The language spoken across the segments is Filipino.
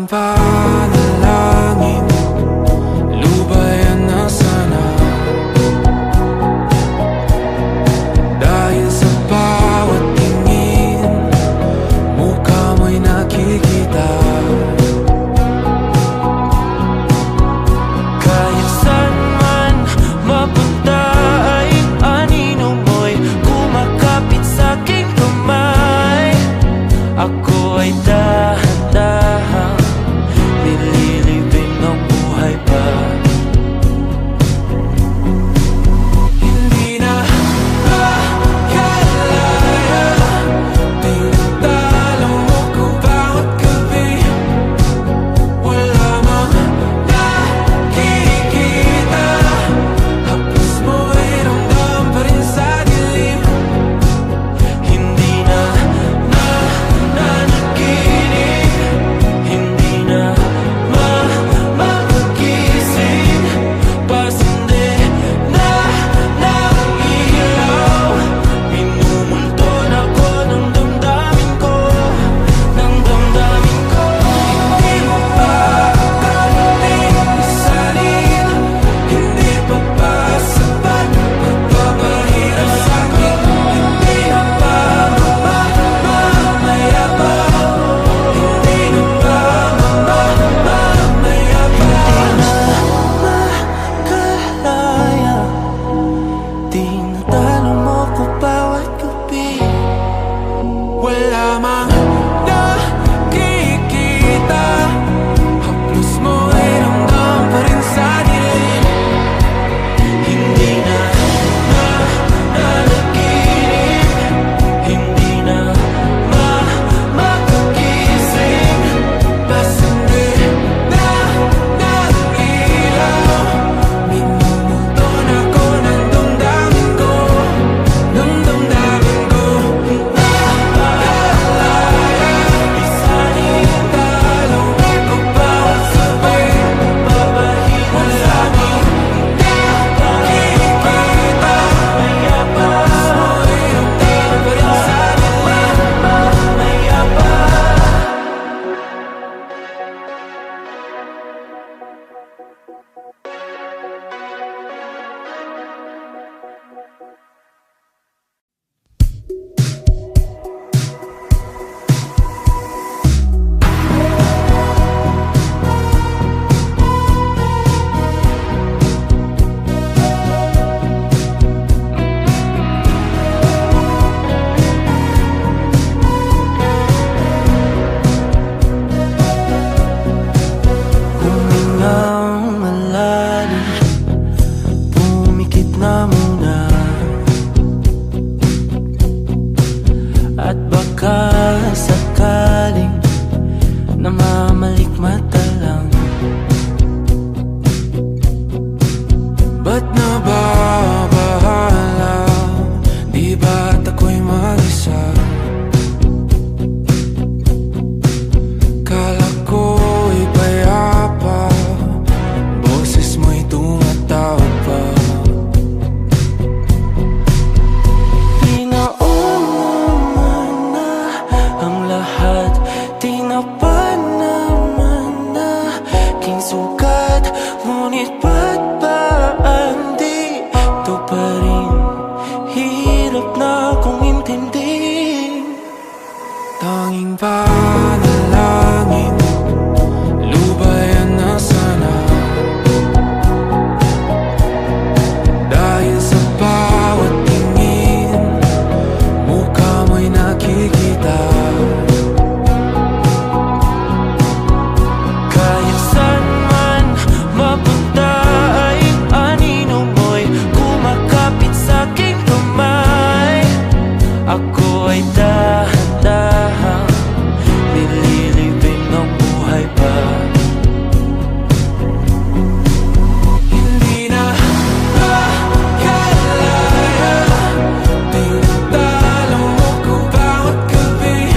panalangin, lubayan na sana. Dahil sa bawat tingin, mukha mo'y nakikita. Kahit saan man mapunta ay anino mo'y kumakapit sa'king kamay. Ako ay dahan-dahan nililibing ng buhay pa. Hindi na makalaya, tinatalo mo ko bawat gabi. Wala mang nakikita, hapos mo ay ramdam pa rin sa dilim. Hindi na nanaginip, hindi na mapagising. Pasindi na ng ilaw, minumulton ako ng damdamin ko, ng damdamin ko. Hindi mo pa akalaing masalin, hindi pa ba sapat magpapahirap sa'kin? Hindi na ba mamayabang? Hindi na ba mamayabang? Makalaya, tinatalo mo ko bawat gabi. Wala mang nakikita, haplos mo ay ramdam pa rin sa dilim. Hindi na nanaginip, hindi na mapagising. Pasindi na ng ilaw, minumulton ako ng damdamin ko, ng damdamin ko. Nakalaya, isanin talo ko bawat sabay, papahina sa'kin. Nakikita, mayabang, mo'y ramdam pa rin sa dilim. Mayabang. Humingang malalim, pumikit na muna, at baka sakaling namamalikmata lang. Ba't nababahala? Di ba't ako'y mag-isa? Kala ko'y payapa, boses mo'y tumatawag pa. Tinaon naman na ang lahat, tinapan naman na king sugat. Ngunit ba't ba andito pa rin? Hirap na akong intindihin. Tanging panalangin, lubayan na sana. Dahil sa bawat tingin, mukha mo'y nakikita. Kahit saan man mapunta ay anino mo'y kumakapit sa'king kamay. Ako ay dahan-dahan nililibing ng buhay pa. Hindi na makalaya, tinatalo mo ko bawat gabi.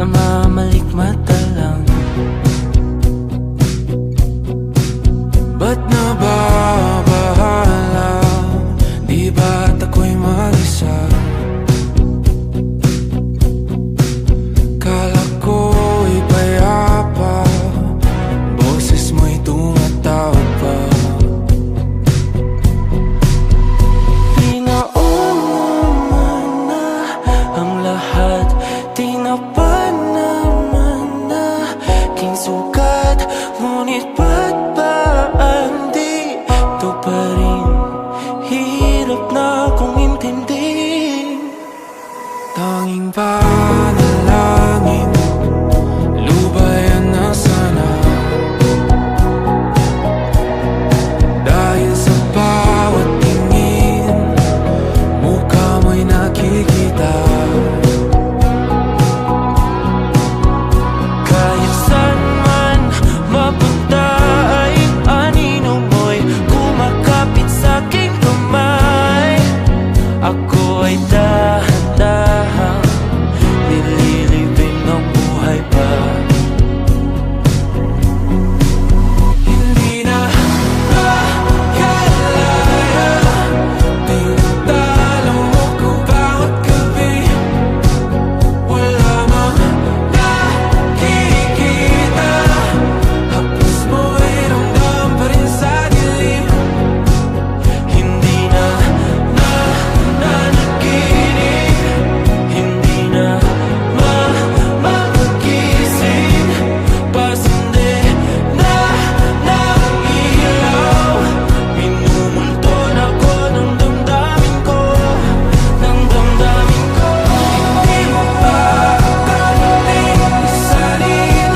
namamalikmata lang. Ba't nababahala? Di ba't ako'y mag-isa? Kala ko'y payapa, boses mo'y tumatawag pa. Di naman na ang lahat, di na pa naman na king sukat. Ngunit ba't ba di ito pa rin? Hirap na akong intindihin. Tanging panalangin, lubayan na sana. Dahil sa bawat tingin, mukha mo'y nakikita. Kahit saan man mapunta ay anino mo'y kumakapit sa'king kamay. Ako ay dahan-dahan nililibing ng buhay pa. Hindi na makalaya, tinatalo mo ko bawat gabi. Wala mang nakikita, hapos mo'y ramdam pa rin sa dilim. Hindi na nanaginip, hindi na magising. Pasindi na ng ilaw, minumulton ako ng damdamin ko, ng damdamin ko. Hindi mo pa karating isalin,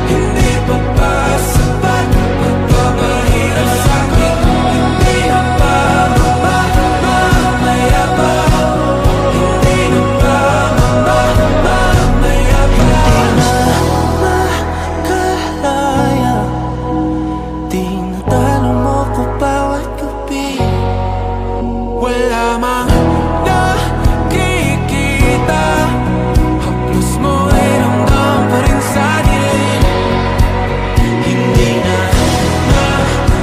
hindi pa ba sapat magpapahirap sa'kin? Hindi na ba mamaya pa? Hindi na ba mamaya pa? Makalaya, tinatalo mo ko bawat gabi. Wala mang nakikita, haplos mo'y ramdam pa rin sa dilim. Hindi na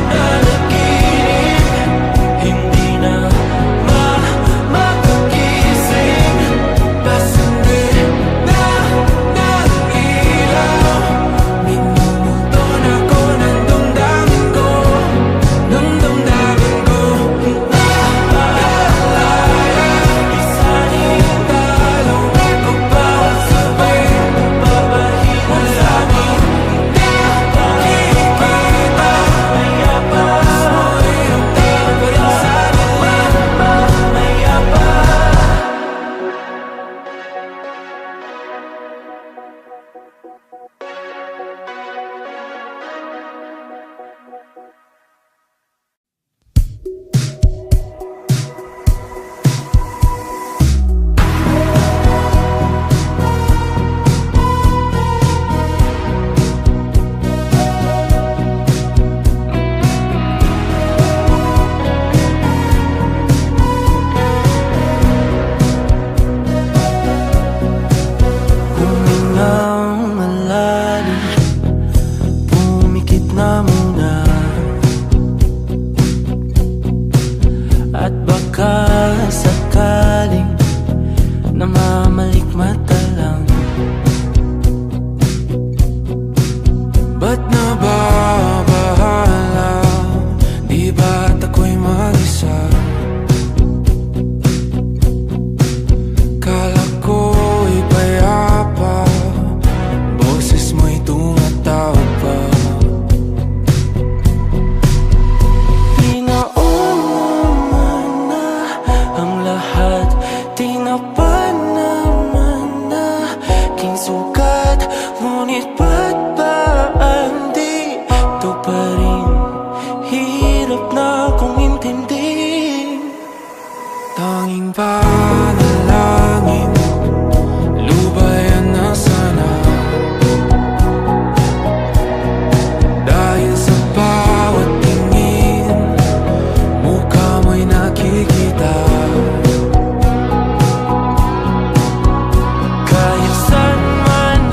nanaginip, hindi na makagising. Pasindi na ng ilaw, minumulton ako ng damdamin ko, ng damdamin ko. Nakalaya, isanin talong ako bawat sabay, papahimol sa'kin. Nakikita, maya pa, mo'y ramdam pa rin sa dilim. Maya pa. Humingang malalim, pumikit na muna, at baka sakaling namamalikmata lang. Ba't nababahala? Di ba't ako'y mag-isa? Kala ko'y payapa, boses mo'y tumatawag pa. Di naman na ang lahat, di na pa naman na king sukat. Ngunit ba't ba di ito pa rin? Hirap na akong intindihin. Tanging panalangin, lubayan na sana. Dahil sa bawat tingin, mukha mo'y nakikita. Kahit saan man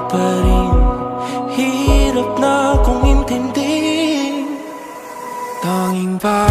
pa rin. Hirap na kong intindihin. Tanging pa